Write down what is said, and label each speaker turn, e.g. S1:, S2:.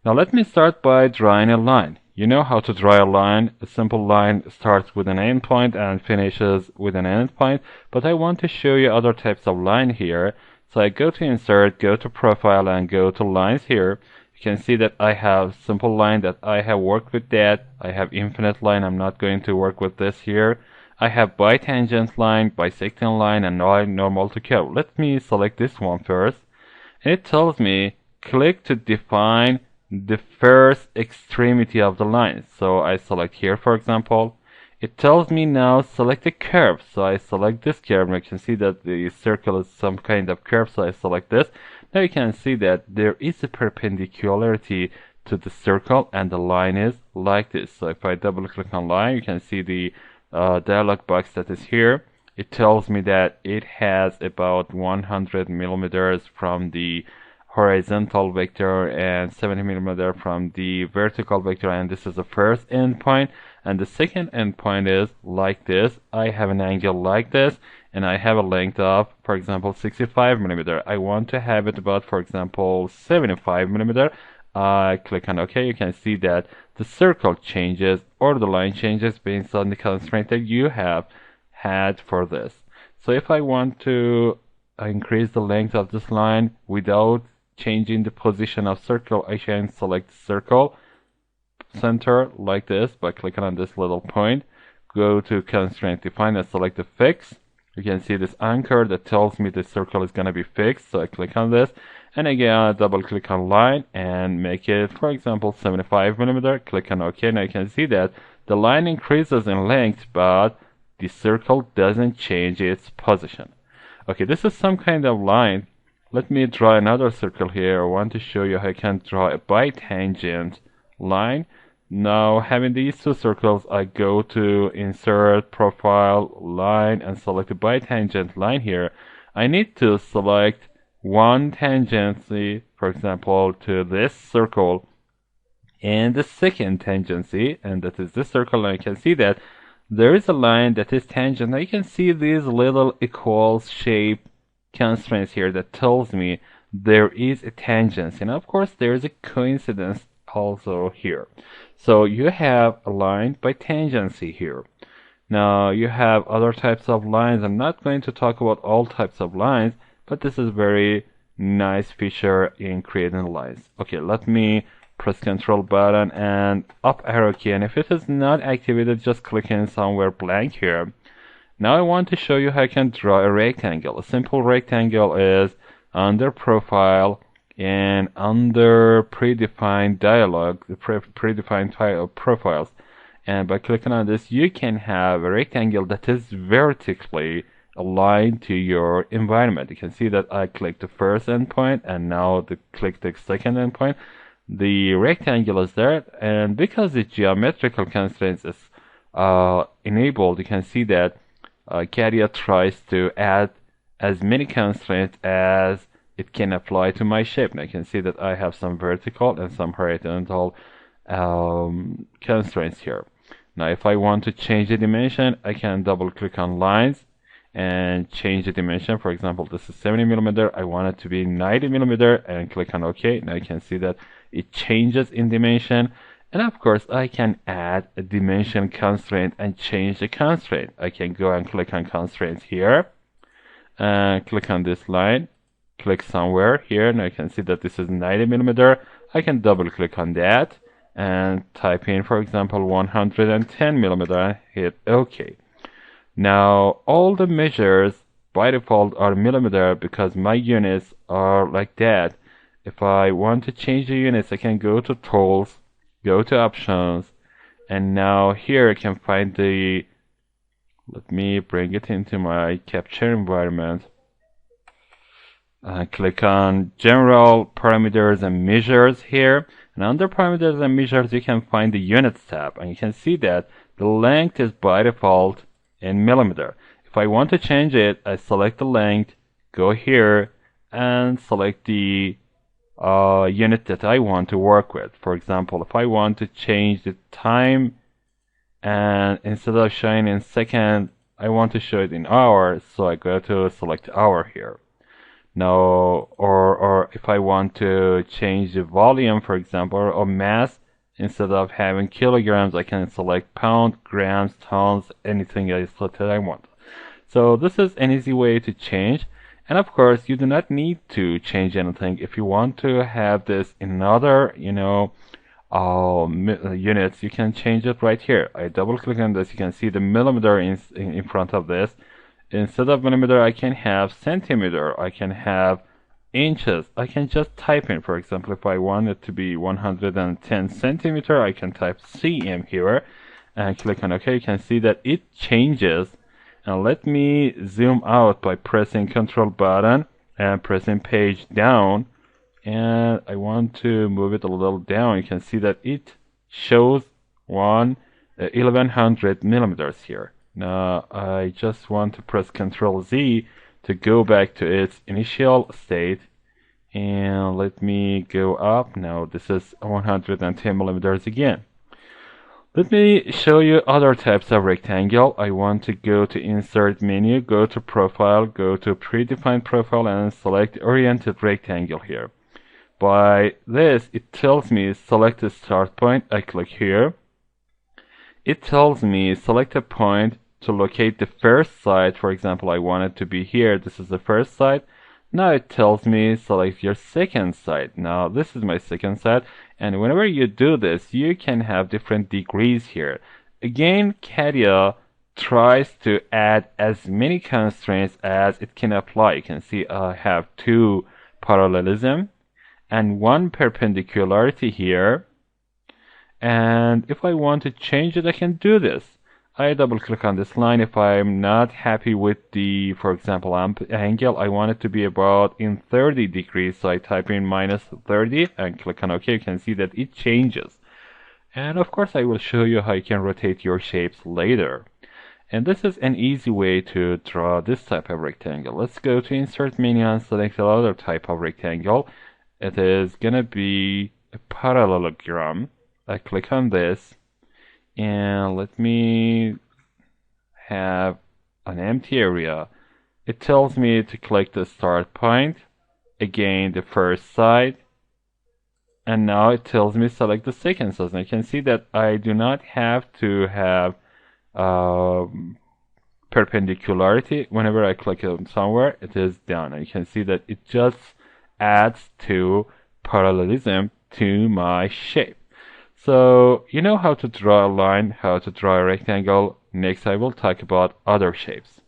S1: Now let me start by drawing a line. You know how to draw a line. A simple line starts with an endpoint and finishes with an endpoint, but I want to show you other types of line here. So I go to Insert, go to Profile, and go to Lines here. You can see that I have simple line that I have worked with that. I have infinite line. I'm not going to work with this here. I have bitangent line, bisecting line, and line normal to curve. Let me select this one first. And it tells me click to define the first extremity of the line. So I select here, for example. It tells me now select a curve. So I select this curve, and you can see that the circle is some kind of curve. So I select this. Now you can see that there is a perpendicularity to the circle, and the line is like this. So if I double click on line, you can see the dialog box that is here. It tells me that it has about 100 millimeters from the horizontal vector and 70 millimeter from the vertical vector, and this is the first endpoint. And the second endpoint is like this. I have an angle like this, and I have a length of, for example, 65 millimeter. I want to have it about, for example, 75 millimeter. I click on OK. You can see that the circle changes or the line changes based on the constraint that you have had for this. So if I want to increase the length of this line without changing the position of circle, I can select circle center like this by clicking on this little point. Go to constraint define and select the fix. You can see this anchor that tells me the circle is going to be fixed. So I click on this, and again double click on line and make it, for example, 75 millimeter. Click on OK. Now you can see that the line increases in length, but the circle doesn't change its position. Okay, this is some kind of line. Let me draw another circle here. I want to show you how I can draw a bitangent line. Now, having these two circles, I go to Insert, Profile, Line, and select a bitangent line here. I need to select one tangency, for example, to this circle, and the second tangency, and that is this circle. And you can see that there is a line that is tangent. Now you can see these little equals shape constraints here that tells me there is a tangent, and of course there is a coincidence also here. So you have a line by tangency here. Now you have other types of lines. I'm not going to talk about all types of lines, but this is very nice feature in creating lines. Okay, let me press Control button and up arrow key, and if it is not activated, just click in somewhere blank here. Now I want to show you how I can draw a rectangle. A simple rectangle is under Profile and under Predefined Dialog, the predefined profiles. And by clicking on this, you can have a rectangle that is vertically aligned to your environment. You can see that I clicked the first endpoint and now click the second endpoint. The rectangle is there, and because the geometrical constraints is enabled, you can see that CATIA tries to add as many constraints as it can apply to my shape. Now you can see that I have some vertical and some horizontal constraints here. Now if I want to change the dimension, I can double click on lines and change the dimension. For example, this is 70 millimeter. I want it to be 90 millimeter and click on OK. Now you can see that it changes in dimension. And of course, I can add a dimension constraint and change the constraint. I can go and click on constraints here and click on this line. Click somewhere here. Now you can see that this is 90 millimeter. I can double click on that and type in, for example, 110 millimeter and hit OK. Now all the measures by default are millimeter because my units are like that. If I want to change the units, I can go to Tools, go to Options, and now here I can find the, let me bring it into my capture environment. Click on General, Parameters and Measures here, and under Parameters and Measures you can find the Units tab, and you can see that the length is by default in millimeter. If I want to change it, I select the length, go here, and select the unit that I want to work with. For example, if I want to change the time, and instead of showing in second, I want to show it in hours, so I go to select hour here. Now, or if I want to change the volume, for example, or mass, instead of having kilograms, I can select pound, grams, tons, anything else that I want. So this is an easy way to change. And of course, you do not need to change anything. If you want to have this in other, units, you can change it right here. I double click on this, you can see the millimeter in front of this. Instead of millimeter, I can have centimeter, I can have inches. I can just type in, for example, if I want it to be 110 centimeter, I can type cm here and click on OK. You can see that it changes. And let me zoom out by pressing Control button and pressing page down. And I want to move it a little down. You can see that it shows 1100 millimeters here. Now I just want to press Control Z to go back to its initial state. And let me go up. Now this is 110 millimeters again. Let me show you other types of rectangle. I want to go to Insert menu, go to Profile, go to Predefined Profile, and select Oriented Rectangle here. By this, it tells me select a start point. I click here. It tells me select a point to locate the first side. For example, I want it to be here. This is the first side. Now it tells me select your second side. Now this is my second side, and whenever you do this, you can have different degrees here. Again, CATIA tries to add as many constraints as it can apply. You can see I have 2 parallelism and 1 perpendicularity here. And if I want to change it, I can do this. I double click on this line. If I'm not happy with the, for example, angle, I want it to be about in 30 degrees. So I type in -30 and click on OK. You can see that it changes. And of course, I will show you how you can rotate your shapes later. And this is an easy way to draw this type of rectangle. Let's go to Insert menu and select another type of rectangle. It is gonna be a parallelogram. I click on this. And let me have an empty area. It tells me to click the start point, again the first side, and now it tells me select the second side. And you can see that I do not have to have perpendicularity. Whenever I click on somewhere, it is done. And you can see that it just adds to parallelism to my shape. So you know how to draw a line, how to draw a rectangle. Next I will talk about other shapes.